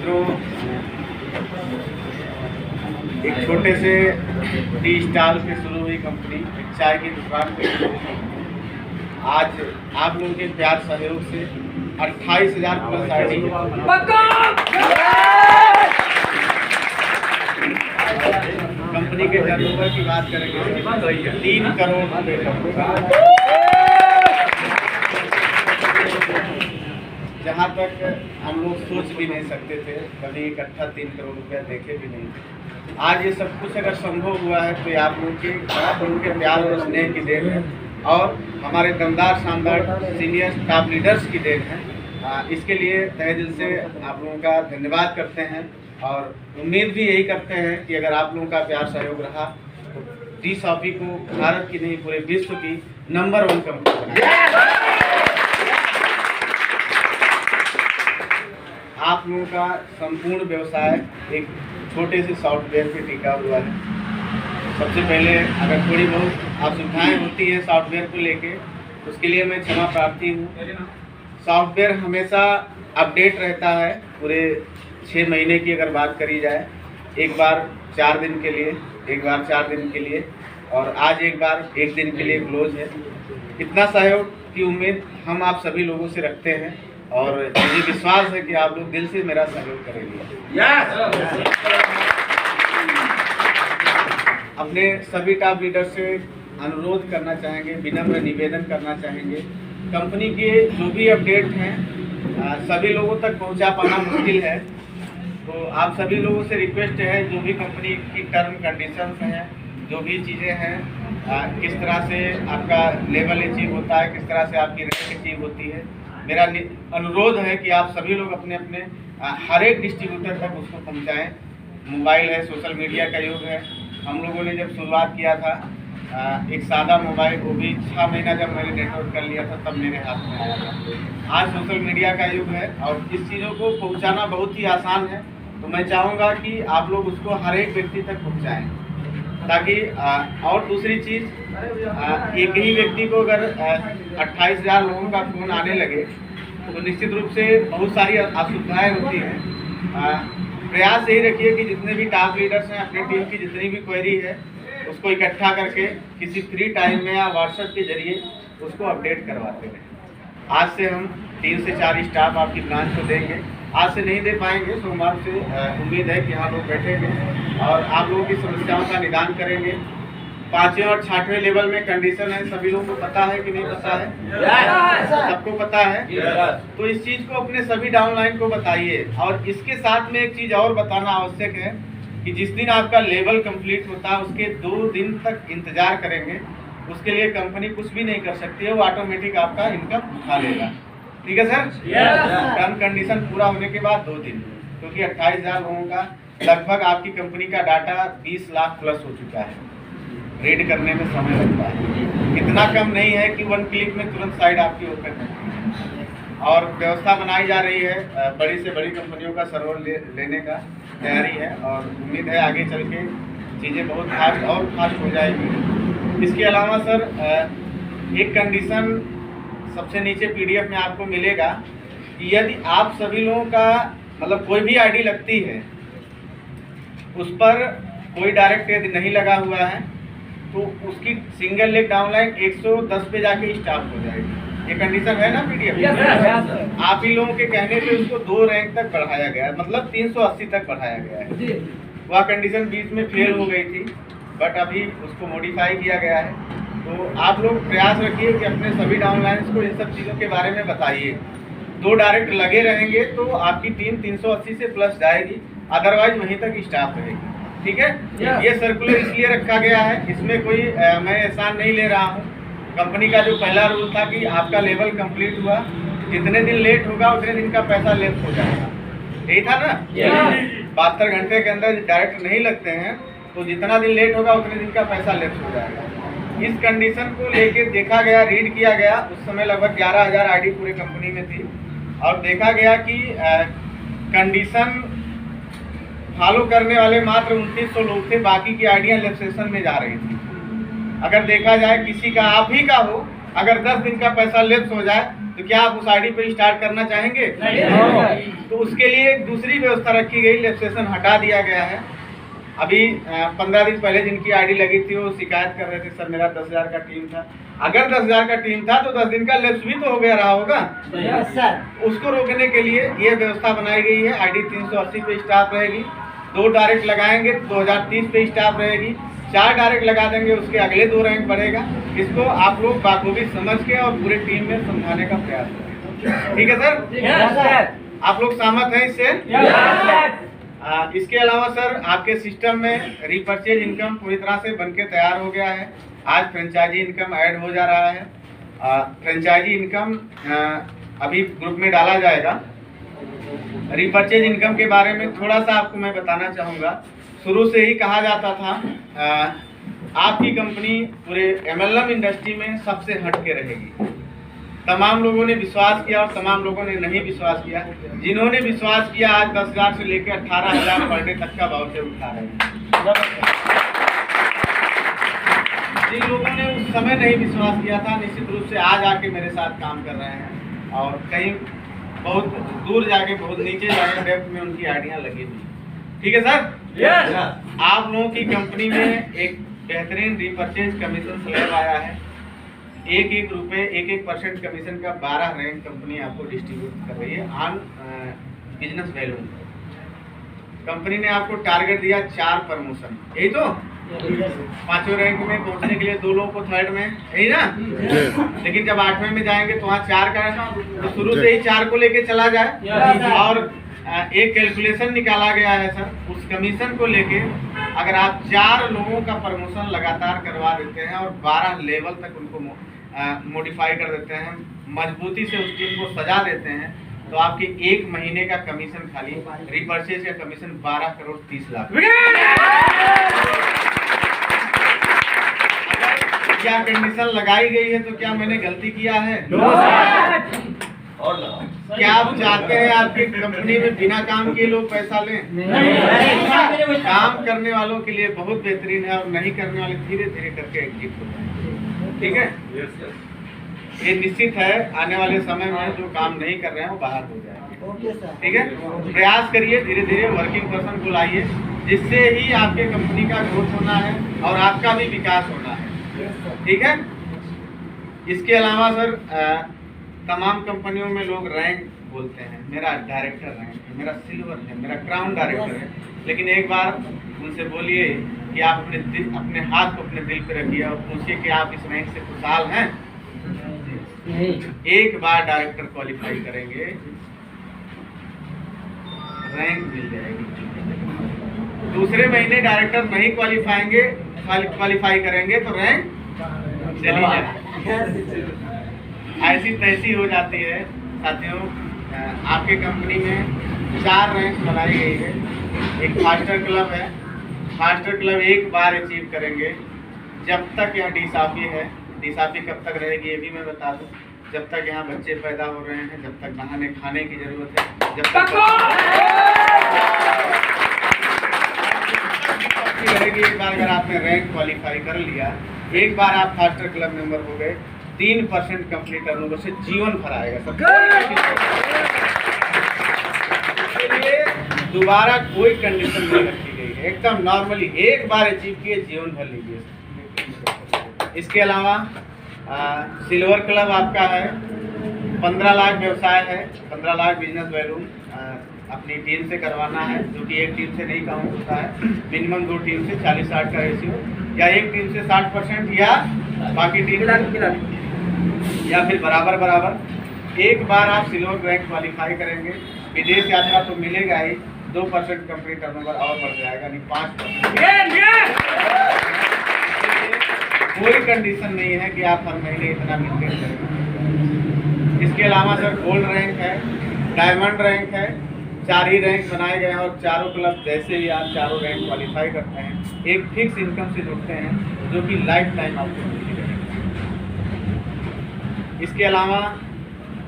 मित्रों, एक छोटे से टी स्टॉल से शुरू हुई कंपनी, एक चाय की दुकान पे शुरू हुई। आज आप लोगों के प्यार सहयोग से 28,000 प्लस आईडी, कंपनी के टर्नओवर की बात करेंगे 3 करोड़ रुपए का, जहाँ तक हम लोग सोच भी नहीं सकते थे, कभी इकट्ठा 3 करोड़ रुपया देखे भी नहीं थे। आज ये सब कुछ अगर संभव हुआ है तो आप लोगों के प्यार और स्नेह की देन है और हमारे दमदार शानदार सीनियर स्टाफ लीडर्स की देन है। इसके लिए तहे दिल से आप लोगों का धन्यवाद करते हैं और उम्मीद भी यही करते हैं कि अगर आप लोगों का प्यार सहयोग रहा तो टी सॉफी को भारत की नहीं पूरे विश्व की नंबर 1 कंपनी बनाए। आप लोगों का संपूर्ण व्यवसाय एक छोटे से सॉफ्टवेयर पे टिका हुआ है। सबसे पहले अगर थोड़ी बहुत असुविधाएं होती हैं सॉफ्टवेयर को लेके, उसके लिए मैं क्षमा प्रार्थी हूँ। सॉफ्टवेयर हमेशा अपडेट रहता है, पूरे 6 महीने की अगर बात करी जाए, एक बार 4 दिन के लिए, एक बार 4 दिन के लिए और आज एक बार 1 दिन के लिए क्लोज है। इतना सहयोग की उम्मीद हम आप सभी लोगों से रखते हैं और मुझे विश्वास है कि आप लोग दिल से मेरा सहयोग करेंगे। अपने सभी टॉप लीडर से अनुरोध करना चाहेंगे, विनम्र निवेदन करना चाहेंगे, कंपनी के जो भी अपडेट हैं सभी लोगों तक पहुंचा पाना मुश्किल है, तो आप सभी लोगों से रिक्वेस्ट है, जो भी कंपनी की टर्म कंडीशंस हैं, जो भी चीज़ें हैं, किस तरह से आपका लेवल अचीव होता है, किस तरह से आपकी रैंक अचीव होती है, मेरा अनुरोध है कि आप सभी लोग अपने अपने हर एक डिस्ट्रीब्यूटर तक उसको पहुंचाएं। मोबाइल है, सोशल मीडिया का युग है। हम लोगों ने जब शुरुआत किया था एक सादा मोबाइल, वो भी 6 महीना जब मैंने नेटवर्क कर लिया था तब मेरे हाथ में आया था। आज सोशल मीडिया का युग है और इस चीज़ों को पहुंचाना बहुत ही आसान है, तो मैं चाहूँगा कि आप लोग उसको हर एक व्यक्ति तक पहुँचाएँ, ताकि और दूसरी चीज़, एक ही व्यक्ति को अगर 28,000 लोगों का फ़ोन आने लगे तो निश्चित रूप से बहुत सारी असुविधाएँ होती हैं। प्रयास यही रखिए कि जितने भी टॉप लीडर्स हैं, अपनी टीम की जितनी भी क्वेरी है उसको इकट्ठा करके किसी फ्री टाइम में या व्हाट्सएप के जरिए उसको अपडेट करवाते रहें। आज से हम 3 से 4 स्टाफ आपकी ब्रांच को देंगे। आज से नहीं दे पाएंगे, सोमवार से उम्मीद है कि यहाँ लोग बैठेंगे और आप लोगों की समस्याओं का निदान करेंगे। 5वें और 6वें लेवल में कंडीशन है, सभी लोगों को पता है कि नहीं पता है? सबको पता है। तो इस चीज़ को अपने सभी डाउनलाइन को बताइए और इसके साथ में एक चीज़ और बताना आवश्यक है कि जिस दिन आपका लेवल कंप्लीट होता है उसके 2 दिन तक इंतजार करेंगे। उसके लिए कंपनी कुछ भी नहीं कर सकती है, वो ऑटोमेटिक आपका इनकम उठा लेगा। ठीक है सर? टर्म कंडीशन पूरा होने के बाद 2 दिन, क्योंकि 28,000 लोगों का लगभग आपकी कंपनी का डाटा 20 लाख प्लस हो चुका है। रीड करने में समय लगता है, इतना कम नहीं है कि 1 क्लिक में तुरंत साइट आपकी ओपन है। और व्यवस्था बनाई जा रही है, बड़ी से बड़ी कंपनियों का सर्वर लेने का तैयारी है और उम्मीद है आगे चल के चीज़ें बहुत फास्ट हो जाएगी। इसके अलावा सर एक कंडीशन सबसे नीचे PDF में आपको मिलेगा कि यदि आप सभी लोगों का मतलब कोई भी आईडी लगती है, उस पर कोई डायरेक्ट यदि नहीं लगा हुआ है तो उसकी सिंगल लेग डाउनलाइन 110 पे जाके स्टार्ट हो जाएगी। ये कंडीशन है ना PDF? आप ही लोगों के कहने पे उसको 2 रैंक तक बढ़ाया गया है, मतलब 380 तक बढ़ाया गया है। वह कंडीशन बीच में फेल हो गई थी, बट अभी उसको मॉडिफाई किया गया है। तो आप लोग प्रयास रखिए कि अपने सभी डाउनलाइंस को इन सब चीज़ों के बारे में बताइए। 2 डायरेक्ट लगे रहेंगे तो आपकी टीम 380 से प्लस जाएगी, अदरवाइज वहीं तक स्टाफ रहेगी। ठीक है? ये सर्कुलर इसलिए रखा गया है, इसमें कोई मैं एहसान नहीं ले रहा हूँ। कंपनी का जो पहला रूल था कि आपका लेवल कंप्लीट हुआ, जितने दिन लेट होगा उतने दिन का पैसा लेस हो जाएगा, यही था ना? 72 घंटे के अंदर डायरेक्ट नहीं लगते हैं तो जितना दिन लेट होगा उतने दिन का पैसा लेस हो जाएगा। इस कंडीशन को लेके देखा गया, रीड किया गया, उस समय लगभग 11,000 आईडी पूरे कंपनी में थी और देखा गया कि कंडीशन फॉलो करने वाले मात्र 2900 लोग थे, बाकी की आइडिया लेफ्ट सेशन में जा रही थी। अगर देखा जाए किसी का आप ही का हो, अगर 10 दिन का पैसा लेफ्ट हो जाए तो क्या आप उस आईडी पे स्टार्ट करना चाहेंगे? नहीं। तो उसके लिए एक दूसरी व्यवस्था रखी गई, लेजिस्लेशन हटा दिया गया है। अभी 15 दिन पहले जिनकी आईडी लगी थी वो शिकायत कर रहे थे, सर मेरा 10,000 का टीम था। अगर 10,000 का टीम था तो 10 दिन का लैप्स भी तो हो गया रहा होगा। उसको रोकने के लिए ये व्यवस्था बनाई गई है। आईडी 380 पे स्टाफ रहेगी, 2 डायरेक्ट लगाएंगे 2030 पे स्टाफ रहेगी, 4 डायरेक्ट लगा देंगे उसके अगले 2 रैंक बढ़ेगा। इसको आप लोग बाखूबी समझ के और पूरे टीम में समझाने का प्रयास करें। ठीक है सर? आप लोग सहमत हैं इससे? इसके अलावा सर आपके सिस्टम में रिपर्चेज इनकम पूरी तरह से बनके तैयार हो गया है। आज फ्रेंचाइजी इनकम ऐड हो जा रहा है। फ्रेंचाइजी इनकम अभी ग्रुप में डाला जाएगा। रिपर्चेज इनकम के बारे में थोड़ा सा आपको मैं बताना चाहूँगा। शुरू से ही कहा जाता था आपकी कंपनी पूरे MLM इंडस्ट्री में सबसे हट के रहेगी। तमाम लोगों ने विश्वास किया और तमाम लोगों ने नहीं विश्वास किया। जिन्होंने विश्वास किया आज 10,000 से लेकर 18,000 पर डे तक का वाउचर उठा रहे हैं। जिन लोगों ने उस समय नहीं विश्वास किया था, निश्चित रूप से आज आके मेरे साथ काम कर रहे हैं और कहीं बहुत दूर जाके, बहुत नीचे जाके डेप्थ में उनकी आइडिया लगी हुई। ठीक है सर? यस। आप लोगों की कंपनी में एक बेहतरीन रिपर्चेज कमीशन स्लैब आया है। 1-1 रुपये 1% कमीशन का 12 रैंक कंपनी आपको डिस्ट्रीब्यूट कर रही है ऑन बिजनेस वैल्यू। कंपनी ने आपको टारगेट दिया 4 प्रमोशन, यही तो 5वें रैंक में पहुंचने के लिए 2 लोगों को थर्ड में, यही ना? लेकिन जब 8वें में जाएंगे तो वहाँ 4 का, तो शुरू से ही 4 को लेके चला जाए। और एक कैलकुलेशन निकाला गया है सर, उस कमीशन को लेके अगर आप 4 लोगों का प्रमोशन लगातार करवा देते हैं और 12 लेवल तक उनको मॉडिफाई कर देते हैं, मजबूती से उस टीम को सजा देते हैं, तो आपके 1 महीने का कमीशन खाली रिपर्चेज का कमीशन 12 करोड़ 30 लाख। क्या कंडीशन लगाई गई है तो क्या मैंने गलती किया है? क्या आप चाहते हैं आपकी कंपनी में बिना काम किए लोग पैसा लें? नहीं। काम करने वालों के लिए बहुत बेहतरीन है और नहीं करने वाले धीरे धीरे करके एग्जिट हो जाए। ठीक है? ये निश्चित है आने वाले समय में जो काम नहीं कर रहे हैं वो बाहर हो जाएंगे। ठीक है? प्रयास करिए, धीरे धीरे वर्किंग पर्सन को लाइए, जिससे ही आपके कंपनी का ग्रोथ होना है और आपका भी विकास होना है। ठीक है? इसके अलावा सर तमाम कंपनियों में लोग रैंक बोलते हैं। मेरा डायरेक्टर रैंक है, मेरा सिल्वर है, मेरा क्राउन डायरेक्टर है। लेकिन एक बार उनसे बोलिए कि आप अपने हाथ को अपने दिल पे रखिए और पूछिए कि आप इस रैंक से खुशहाल हैं? एक बार डायरेक्टर क्वालिफाई करेंगे, रैंक मिल जाएगी। दूसरे महीने डायरेक्टर नहीं क्वालिफाई करेंगे तो रैंक चली जाएगी। ऐसी तैसी हो जाती है साथियों। आपके कंपनी में 4 रैंक बनाई गई है। एक फास्टर क्लब है। फास्टर क्लब एक बार अचीव करेंगे। जब तक यहाँ डीसाफी है, डीसाफी कब तक रहेगी ये भी मैं बता दूँ। जब तक यहाँ बच्चे पैदा हो रहे हैं, जब तक नहाने खाने की जरूरत है, जब तक रहेगी। एक बार अगर आपने रैंक क्वालिफाई कर लिया, एक बार आप फास्टर क्लब मेंबर हो गए, 3% कंपनी टर्नओवर से जीवन भर आएगा सब। इसके लिए दोबारा कोई कंडीशन नहीं रखी गई है, एकदम नॉर्मली एक बार अचीव किए जीवन भर लीजिए। इसके अलावा सिल्वर क्लब आपका है, 15 लाख व्यवसाय है, 15 लाख बिजनेस वैल्यू अपनी टीम से करवाना है, जो कि एक टीम से नहीं काउंट होता है। मिनिमम 2 टीम से 40-60 का रेशियो, या एक टीम से 60% या बाकी टीम या फिर बराबर। एक बार आप सिल्वर रैंक क्वालिफाई करेंगे, विदेश यात्रा तो मिलेगा ही, 2% कंपनी टर्नओवर और बढ़ जाएगा, नहीं 5%। कोई कंडीशन नहीं है कि आप हर महीने इतना मेंटेन करेंगे। इसके अलावा सर गोल्ड रैंक है, डायमंड रैंक है, 4 ही रैंक बनाए गए हैं और चारों क्लब जैसे ही आप चारों रैंक क्वालिफाई करते हैं, एक फिक्स इनकम से जुड़ते हैं जो कि लाइफ टाइम आपको मिलती रहेगी। इसके अलावा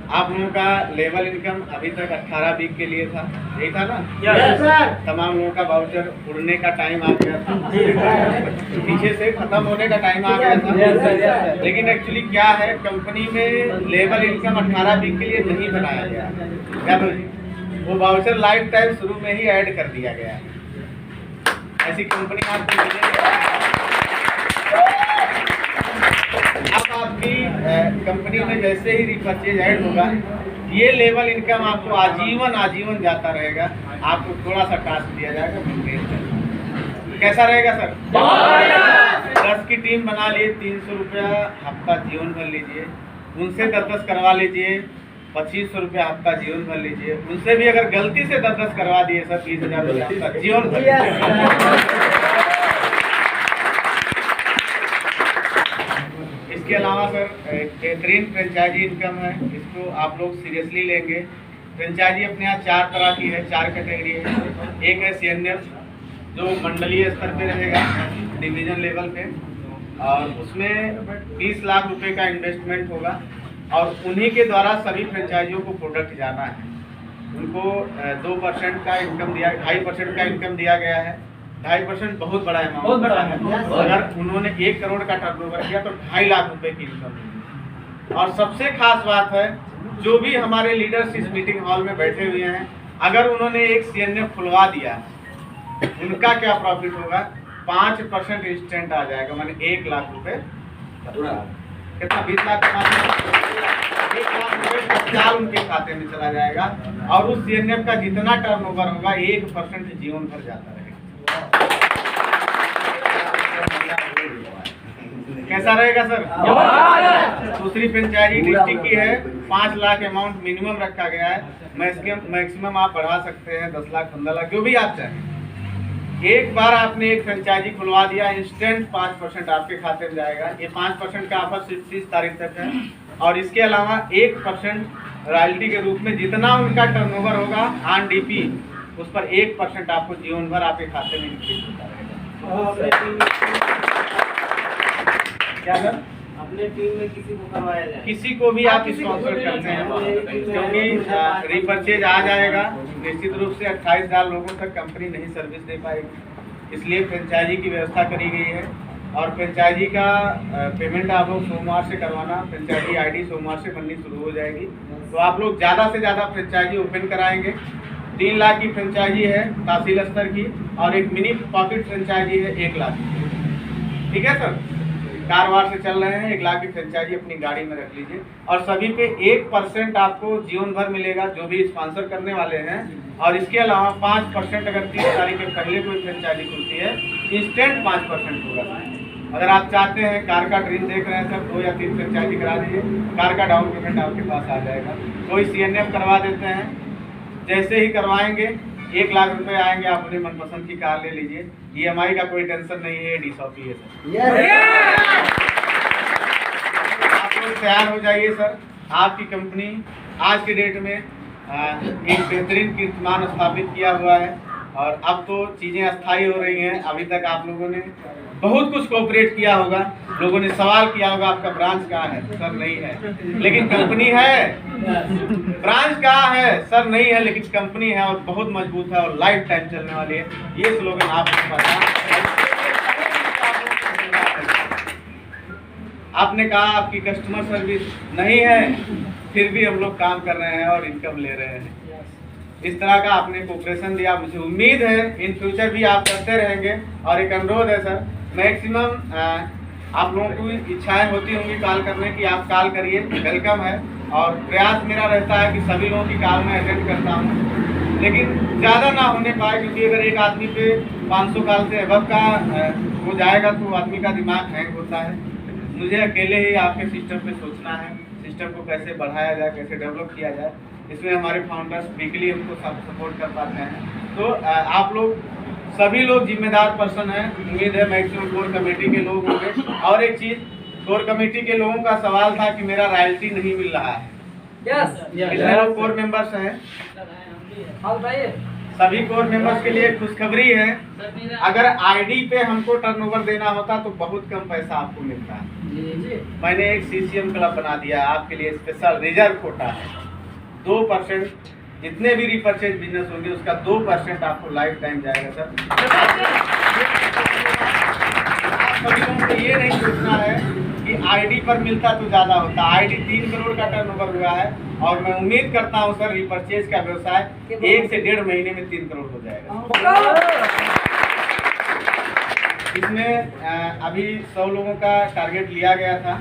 आप लोगों का लेवल इनकम अभी तक 18 वीक के लिए था, यही था ना? Yes sir. तमाम लोगों का वाउचर उड़ने का टाइम आ गया था, पीछे से खत्म होने का टाइम आ गया था। लेकिन एक्चुअली क्या है, कंपनी में लेवल इनकम 18 वीक के लिए नहीं बनाया गया, क्या बोल, वो वाउचर लाइफ टाइम शुरू में ही ऐड कर दिया गया है। ऐसी कंपनी आपको मिलेगी। अब आपकी कंपनी में जैसे ही रिपर्चेज ऐड होगा, ये लेवल इनकम आपको आजीवन जाता रहेगा। आपको थोड़ा सा टास्क दिया जाएगा, कैसा रहेगा सर? 10 की टीम बना लिए, 300 रुपया हफ्ता जीवन भर लीजिए। उनसे 10 करवा लीजिए, 2500 रुपया हफ्ता जीवन भर लीजिए। उनसे भी अगर गलती से 10 करवा दिए सर, 20,000 रुपया हफ्ता जीवन भर। इसके अलावा सर बेहतरीन फ्रेंचाइजी इनकम है, इसको आप लोग सीरियसली लेंगे। फ्रेंचाइजी अपने यहाँ 4 तरह की है, 4 कैटेगरी है। एक है CNF, जो मंडलीय स्तर पे रहेगा, डिवीजन लेवल पे, और उसमें 20 लाख रुपए का इन्वेस्टमेंट होगा और उन्हीं के द्वारा सभी फ्रेंचाइजियों को प्रोडक्ट जाना है। उनको 2% का इनकम दिया, 2.5% का इनकम दिया गया है। 2.5% बहुत बड़ा अमाउंट, बहुत बड़ा है। अगर उन्होंने 1 करोड़ का टर्नओवर किया तो 2.5 लाख रुपए की इनकम। और सबसे खास बात है, जो भी हमारे लीडर्स इस मीटिंग हॉल में बैठे हुए हैं, अगर उन्होंने एक CNF खुलवा दिया, उनका क्या प्रॉफिट होगा? 5% इंस्टेंट आ जाएगा, माने 1 लाख रुपए। कितना? 20 लाख का 1 लाख रुपए तत्काल उनके खाते में चला जाएगा। और उस CNF का जितना टर्नओवर होगा, 1% जीवन भर जाता रहेगा। कैसा रहेगा सर? दूसरी फ्रेंचाइजी डिस्ट्रिक्ट की है, 5 लाख अमाउंट मिनिमम रखा गया है। मैक्सिमम आप बढ़ा सकते हैं 10 लाख, 15 लाख, जो भी आप चाहें। एक बार आपने एक फ्रेंचाइजी खुलवा दिया, इंस्टेंट 5% आपके खाते में जाएगा। ये 5% का ऑफर सिर्फ 30 तारीख तक है। और इसके अलावा 1% रॉयल्टी के रूप में जितना उनका टर्नओवर होगा ऑन DP, उस पर 1% आपको जीवन भर आपके खाते में इंक्रीज होता रहेगा। क्या सर? अपने टीम में किसी को करवाया जाए, किसी को भी आप स्पॉन्सर करते हैं, क्योंकि रिपर्चेज आ जाएगा। निश्चित रूप से 28,000 लोगों तक कंपनी नहीं सर्विस दे पाएगी, इसलिए फ्रेंचाइजी की व्यवस्था करी गई है। और फ्रेंचाइजी का पेमेंट आप लोग सोमवार से करवाना, फ्रेंचाइजी ID सोमवार से बननी शुरू हो जाएगी। तो आप लोग ज़्यादा से ज़्यादा फ्रेंचाइजी ओपन कराएंगे। 3 लाख की फ्रेंचाइजी है तहसील स्तर की, और एक मिनी पॉकेट फ्रेंचाइजी है 1 लाख। ठीक है सर? कारवार से चल रहे हैं, 1 लाख की फ्रेंचाइजी अपनी गाड़ी में रख लीजिए। और सभी पे 1% आपको जीवन भर मिलेगा, जो भी स्पॉन्सर करने वाले हैं। और इसके अलावा 5% अगर 30 तारीख के पहले कोई फ्रेंचाइजी खुलती है, इंस्टेंट 5% होगा। अगर आप चाहते हैं, कार का ड्रीम देख रहे हैं सर, 2 या 3 फ्रेंचाइजी करा दीजिए, कार का डाउन पेमेंट आपके पास आ जाएगा। कोई CNF करवा देते हैं, जैसे ही करवाएंगे 1 लाख रुपए आएंगे, आप अपनी मनपसंद की कार ले लीजिए। EMI का कोई टेंशन नहीं है, DSOP है सर। आप लोग तैयार हो जाइए सर। आपकी कंपनी आज के डेट में एक बेहतरीन कीर्तिमान स्थापित किया हुआ है, और अब तो चीज़ें अस्थायी हो रही हैं। अभी तक आप लोगों ने बहुत कुछ कोऑपरेट किया होगा, लोगों ने सवाल किया होगा आपका ब्रांच कहाँ है? सर नहीं है, लेकिन कंपनी है। ब्रांच कहाँ है? सर नहीं है, लेकिन कंपनी है और बहुत मजबूत है और लाइफ टाइम चलने वाली है। ये स्लोगन आपको पता है। आपने कहा आपकी कस्टमर सर्विस नहीं है, फिर भी हम लोग काम कर रहे हैं और इनकम ले रहे हैं। इस तरह का आपने कोऑपरेशन दिया, मुझे उम्मीद है इन फ्यूचर भी आप करते रहेंगे। और एक अनुरोध है सर, मैक्सिमम आप लोगों को इच्छाएं होती होंगी कॉल करने की, आप कॉल करिए, वेलकम है। और प्रयास मेरा रहता है कि सभी लोगों की कॉल मैं अटेंड करता हूँ, लेकिन ज़्यादा ना होने पाए, क्योंकि अगर एक आदमी पे 500 कॉल से अबव का हो जाएगा तो आदमी का दिमाग हैंग होता है। मुझे अकेले ही आपके सिस्टम पे सोचना है, सिस्टम को कैसे बढ़ाया जाए, कैसे डेवलप किया जाए। इसमें हमारे फाउंडर्स वीकली हमको सपोर्ट कर पाते हैं। तो आप लोग सभी लोग जिम्मेदार पर्सन हैं, उम्मीद है मैक्सिमम कोर कमेटी के लोग होंगे। और एक चीज़, कोर कमेटी के लोगों का सवाल था कि मेरा रॉयल्टी नहीं मिल रहा है। कितने लोग कोर मेंबर्स हैं? सभी कोर मेंबर्स के लिए खुशखबरी है, अगर आईडी पे हमको टर्नओवर देना होता तो बहुत कम पैसा आपको मिलता है। मैंने एक सीसीएम क्लब बना दिया है आपके लिए, स्पेशल रिजर्व कोटा है। 2% जितने भी रिपर्चेज बिजनेस होंगे उसका 2% आपको लाइफ टाइम जाएगा सर। सभी लोगों को ये नहीं सोचना है कि आईडी पर मिलता तो ज़्यादा होता। आईडी 3 करोड़ का टर्नओवर हुआ है और मैं उम्मीद करता हूं सर रिपर्चेज का व्यवसाय 1 से 1.5 महीने में 3 करोड़ हो जाएगा। इसमें अभी 100 लोगों का टारगेट लिया गया था,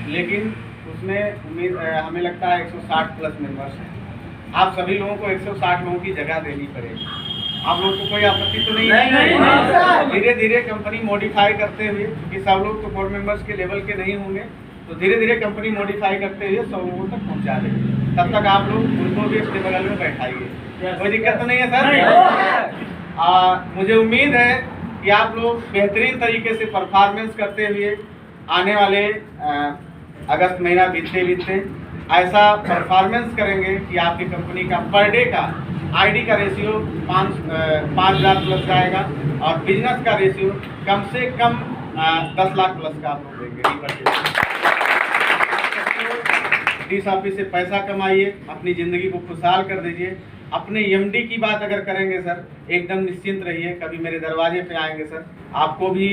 लेकिन उसमें उम्मीद हमें लगता है 160 प्लस मेंबर्स हैं। आप सभी लोगों को 160 लोगों की जगह देनी पड़ेगी। आप लोगों को कोई आपत्ति तो नहीं है? धीरे धीरे कंपनी मॉडिफाई करते हुए, क्योंकि सब लोग तो बोर्ड मेंबर्स के लेवल के नहीं होंगे, तो धीरे धीरे कंपनी मॉडिफाई करते हुए 100 लोगों तक पहुंचा देंगे। तब तक आप लोग उनको भी अपने बगल में बैठाइए, कोई दिक्कत तो नहीं है सर? मुझे उम्मीद है कि आप लोग बेहतरीन तरीके से परफॉर्मेंस करते हुए आने वाले अगस्त महीना बीतते ऐसा परफॉर्मेंस करेंगे कि आपकी कंपनी का पर डे का आईडी का रेशियो 5 लाख प्लस जाएगा और बिजनेस का रेशियो कम से कम 10 लाख प्लस का आप लोग देंगे। डीस ऑफिस से पैसा कमाइए, अपनी ज़िंदगी को खुशहाल कर दीजिए। अपने एमडी की बात अगर करेंगे सर, एकदम निश्चिंत रहिए। कभी मेरे दरवाजे पे आएंगे सर, आपको भी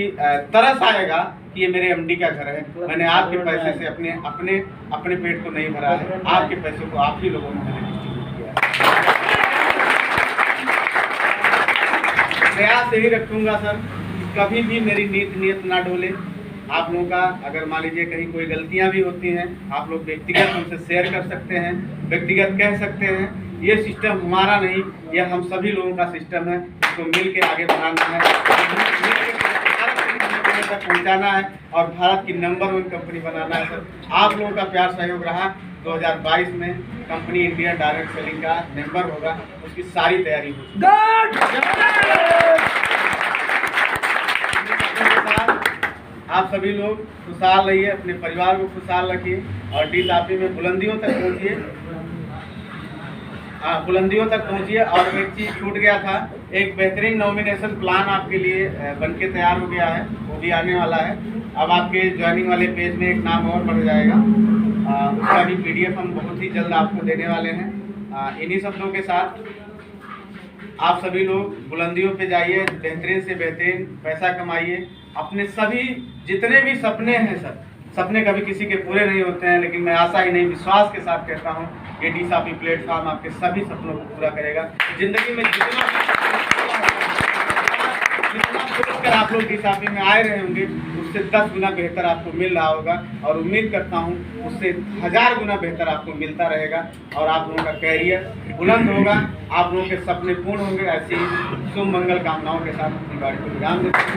तरस आएगा कि ये मेरे एमडी का घर है। मैंने आपके पैसे से अपने पेट को नहीं भरा है, आपके पैसे को आप ही लोगों ने मैंने डिस्ट्रीब्यूट किया है। प्रयास यही रखूंगा सर, कभी भी मेरी नीयत ना डोले। आप लोगों का अगर मान लीजिए कहीं कोई गलतियां भी होती हैं, आप लोग व्यक्तिगत हमसे शेयर कर सकते हैं, व्यक्तिगत कह सकते हैं। ये सिस्टम हमारा नहीं, ये हम सभी लोगों का सिस्टम है। इसको मिल के आगे बढ़ाना है, तक पहुँचाना है और भारत की नंबर 1 कंपनी बनाना है सर। आप लोगों का प्यार सहयोग रहा। 2022 में कंपनी इंडिया डायरेक्ट सेलिंग का मेंबर होगा, उसकी सारी तैयारी हो। आप सभी लोग खुशहाल रहिए, अपने परिवार को खुशहाल रखिए और डीस ऑफिस में बुलंदियों तक पहुँचिए। बुलंदियों तक पहुँचिए। और एक चीज़ छूट गया था, एक बेहतरीन नॉमिनेशन प्लान आपके लिए बनके तैयार हो गया है, वो भी आने वाला है। अब आपके ज्वाइनिंग वाले पेज में एक नाम और बढ़ जाएगा, उसका भी PDF हम बहुत ही जल्द आपको देने वाले हैं। इन्हीं शब्दों के साथ आप सभी लोग बुलंदियों पे जाइए, बेहतरीन से बेहतरीन पैसा कमाइए। अपने सभी जितने भी सपने हैं सर, सपने कभी किसी के पूरे नहीं होते हैं, लेकिन मैं आशा ही नहीं विश्वास के साथ कहता हूँ कि डीस ऑफिस प्लेटफॉर्म आपके सभी सपनों को पूरा करेगा। जिंदगी में जितना सोचकर आप लोग डीस ऑफिस में आए रहे होंगे, उससे 10 गुना बेहतर आपको मिल रहा होगा और उम्मीद करता हूँ उससे 1000 गुना बेहतर आपको मिलता रहेगा और आप लोगों का कैरियर बुलंद होगा, आप लोगों के सपने पूर्ण होंगे। ऐसी शुभ मंगल कामनाओं के साथ अपनी गाड़ी को विराम देते हैं।